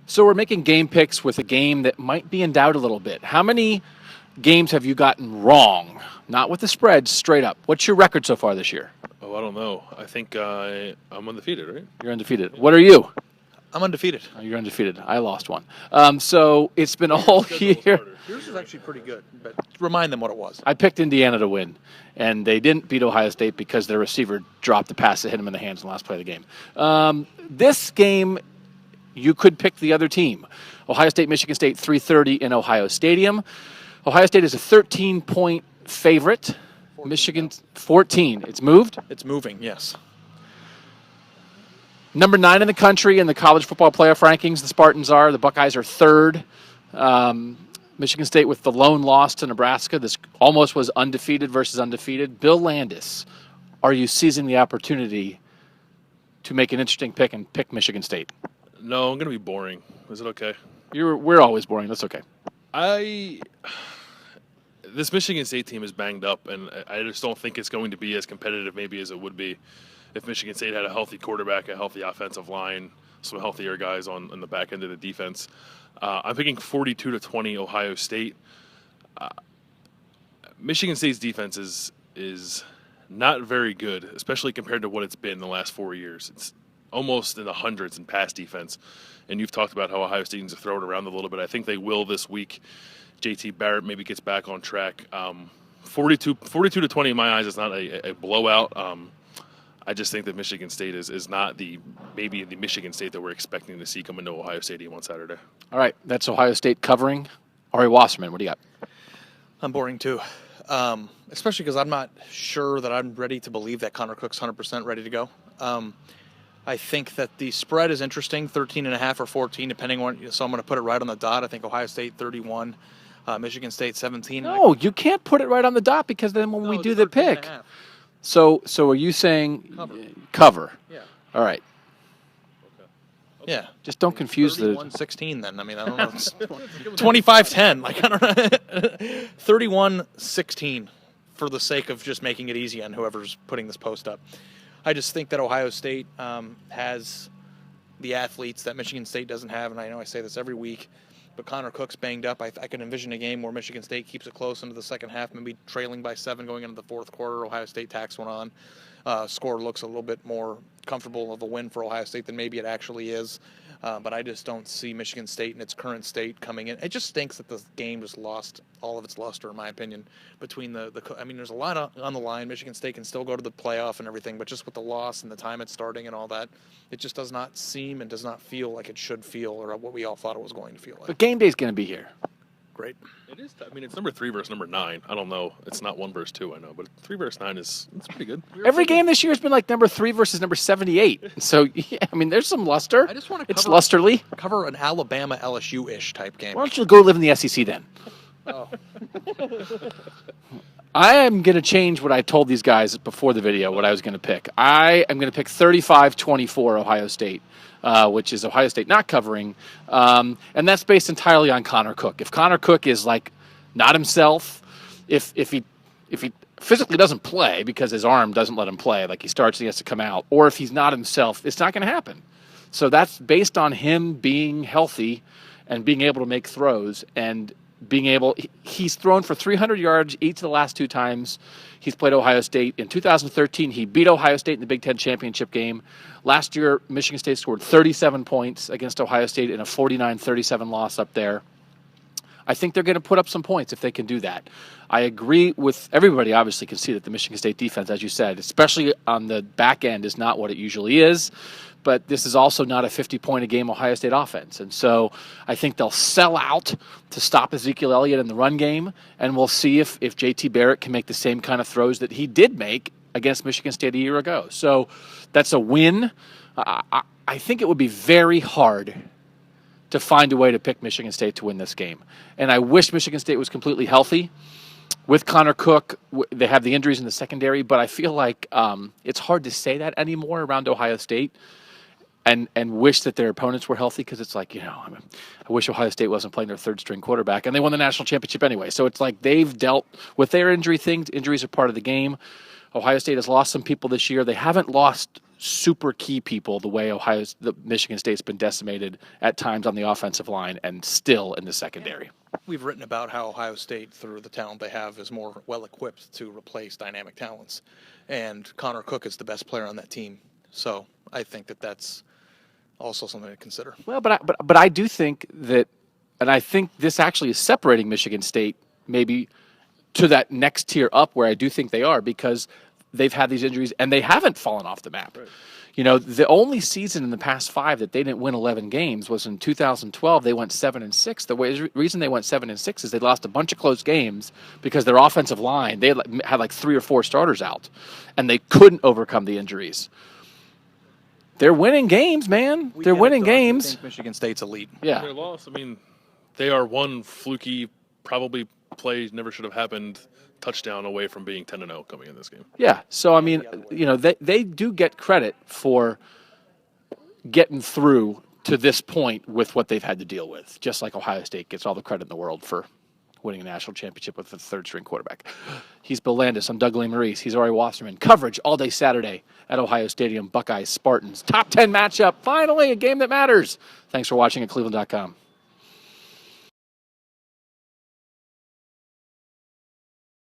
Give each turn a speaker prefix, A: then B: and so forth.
A: So we're making game picks with a game that might be in doubt a little bit. How many games have you gotten wrong? Not with the spread, straight up. What's your record so far this year?
B: Oh, I don't know. I think I'm undefeated, right?
A: You're undefeated. What are you?
C: I'm undefeated.
A: Oh, you're undefeated. I lost one. So it's been all year.
C: Yours is actually pretty good, but remind them what it was.
A: I picked Indiana to win, and they didn't beat Ohio State because their receiver dropped the pass that hit him in the hands in the last play of the game. This game, you could pick the other team. Ohio State, Michigan State, 3:30 in Ohio Stadium. Ohio State is a 13-point favorite.
C: 14.
A: Michigan, 14. It's moved?
C: It's moving, yes.
A: Number 9 in the country in the college football playoff rankings, the Spartans are. The Buckeyes are 3rd. Michigan State with the lone loss to Nebraska. This almost was undefeated versus undefeated. Bill Landis, are you seizing the opportunity to make an interesting pick and pick Michigan State?
B: No, I'm going to be boring. Is it okay?
A: We're always boring. That's okay.
B: This Michigan State team is banged up, and I just don't think it's going to be as competitive maybe as it would be if Michigan State had a healthy quarterback, a healthy offensive line, some healthier guys on the back end of the defense. I'm picking 42-20 Ohio State. Michigan State's defense is not very good, especially compared to what it's been the last 4 years. It's almost in the hundreds in pass defense. And you've talked about how Ohio State needs to throw it around a little bit. I think they will this week. JT Barrett maybe gets back on track. 42-20 in my eyes is not a blowout. I just think that Michigan State is not maybe the Michigan State that we're expecting to see come into Ohio Stadium on Saturday.
A: All right, that's Ohio State covering. Ari Wasserman, what do you got?
C: I'm boring too, especially because I'm not sure that I'm ready to believe that Connor Cook's 100% ready to go. I think that the spread is interesting, 13.5 or 14, depending on. So I'm going to put it right on the dot. I think Ohio State 31, Michigan State 17.
A: No, you can't put it right on the dot because then when we do the pick. So are you saying cover?
C: Yeah.
A: All right.
B: Okay.
C: Yeah.
A: Just don't confuse the
C: 31-16 then. I mean, I don't know. 25-10. Like, I don't know. 31-16 for the sake of just making it easy on whoever's putting this post up. I just think that Ohio State has the athletes that Michigan State doesn't have, and I know I say this every week, but Connor Cook's banged up. I can envision a game where Michigan State keeps it close into the second half, maybe trailing by 7 going into the fourth quarter. Ohio State tacks one on. Score looks a little bit more comfortable of a win for Ohio State than maybe it actually is. But I just don't see Michigan State in its current state coming in. It just stinks that the game just lost all of its luster, in my opinion, between there's a lot on the line. Michigan State can still go to the playoff and everything, but just with the loss and the time it's starting and all that, it just does not seem and does not feel like it should feel or what we all thought it was going to feel like.
A: But game day's going to be here.
C: Great.
B: It is. I mean, it's number 3 versus number 9. I don't know. It's not 1 versus 2, I know, but 3 versus 9 it's pretty good.
A: Every game this year has been like number 3 versus number 78. So, yeah, I mean, there's some luster.
C: I just want to
A: It's lusterly.
C: cover an Alabama LSU-ish type game.
A: Why don't you go live in the SEC then?
C: Oh.
A: I am going to change what I told these guys before the video, what I was going to pick. I am going to pick 35-24 Ohio State, which is Ohio State not covering. And that's based entirely on Connor Cook. If Connor Cook is like not himself, if he physically doesn't play because his arm doesn't let him play, like he starts and he has to come out, or if he's not himself, it's not going to happen. So that's based on him being healthy and being able to make throws and he's thrown for 300 yards each of the last 2 times he's played Ohio State. In 2013, he beat Ohio State in the Big Ten championship game. Last year, Michigan State scored 37 points against Ohio State in a 49-37 loss up there. I think they're going to put up some points if they can do that. I agree with everybody, obviously, can see that the Michigan State defense, as you said, especially on the back end, is not what it usually is. But this is also not a 50-point-a-game Ohio State offense. And so I think they'll sell out to stop Ezekiel Elliott in the run game, and we'll see if JT Barrett can make the same kind of throws that he did make against Michigan State a year ago. So that's a win. I think it would be very hard to find a way to pick Michigan State to win this game. And I wish Michigan State was completely healthy. With Connor Cook, they have the injuries in the secondary, but I feel like it's hard to say that anymore around Ohio State. And wish that their opponents were healthy because it's like, I wish Ohio State wasn't playing their third-string quarterback, and they won the national championship anyway. So it's like they've dealt with their injury things. Injuries are part of the game. Ohio State has lost some people this year. They haven't lost super key people the way Michigan State's been decimated at times on the offensive line and still in the secondary.
C: We've written about how Ohio State, through the talent they have, is more well-equipped to replace dynamic talents. And Connor Cook is the best player on that team. So I think that that's also something to consider.
A: Well, but I do think that, and I think this actually is separating Michigan State maybe to that next tier up where I do think they are, because they've had these injuries and they haven't fallen off the map. Right. The only season in the past 5 that they didn't win 11 games was in 2012. They went 7-6. The reason they went 7-6 is they lost a bunch of close games because their offensive line, they had like 3 or 4 starters out, and they couldn't overcome the injuries. They're winning games, man. They're winning games.
C: I think Michigan State's elite.
A: Yeah.
B: Their loss, they are one fluky, probably play never should have happened touchdown away from being 10-0 coming in this game.
A: Yeah. So, they do get credit for getting through to this point with what they've had to deal with, just like Ohio State gets all the credit in the world for winning a national championship with a third-string quarterback. He's Bill Landis. I'm Doug Maurice. He's Ari Wasserman. Coverage all day Saturday at Ohio Stadium. Buckeyes, Spartans. Top 10 matchup. Finally, a game that matters. Thanks for watching at cleveland.com.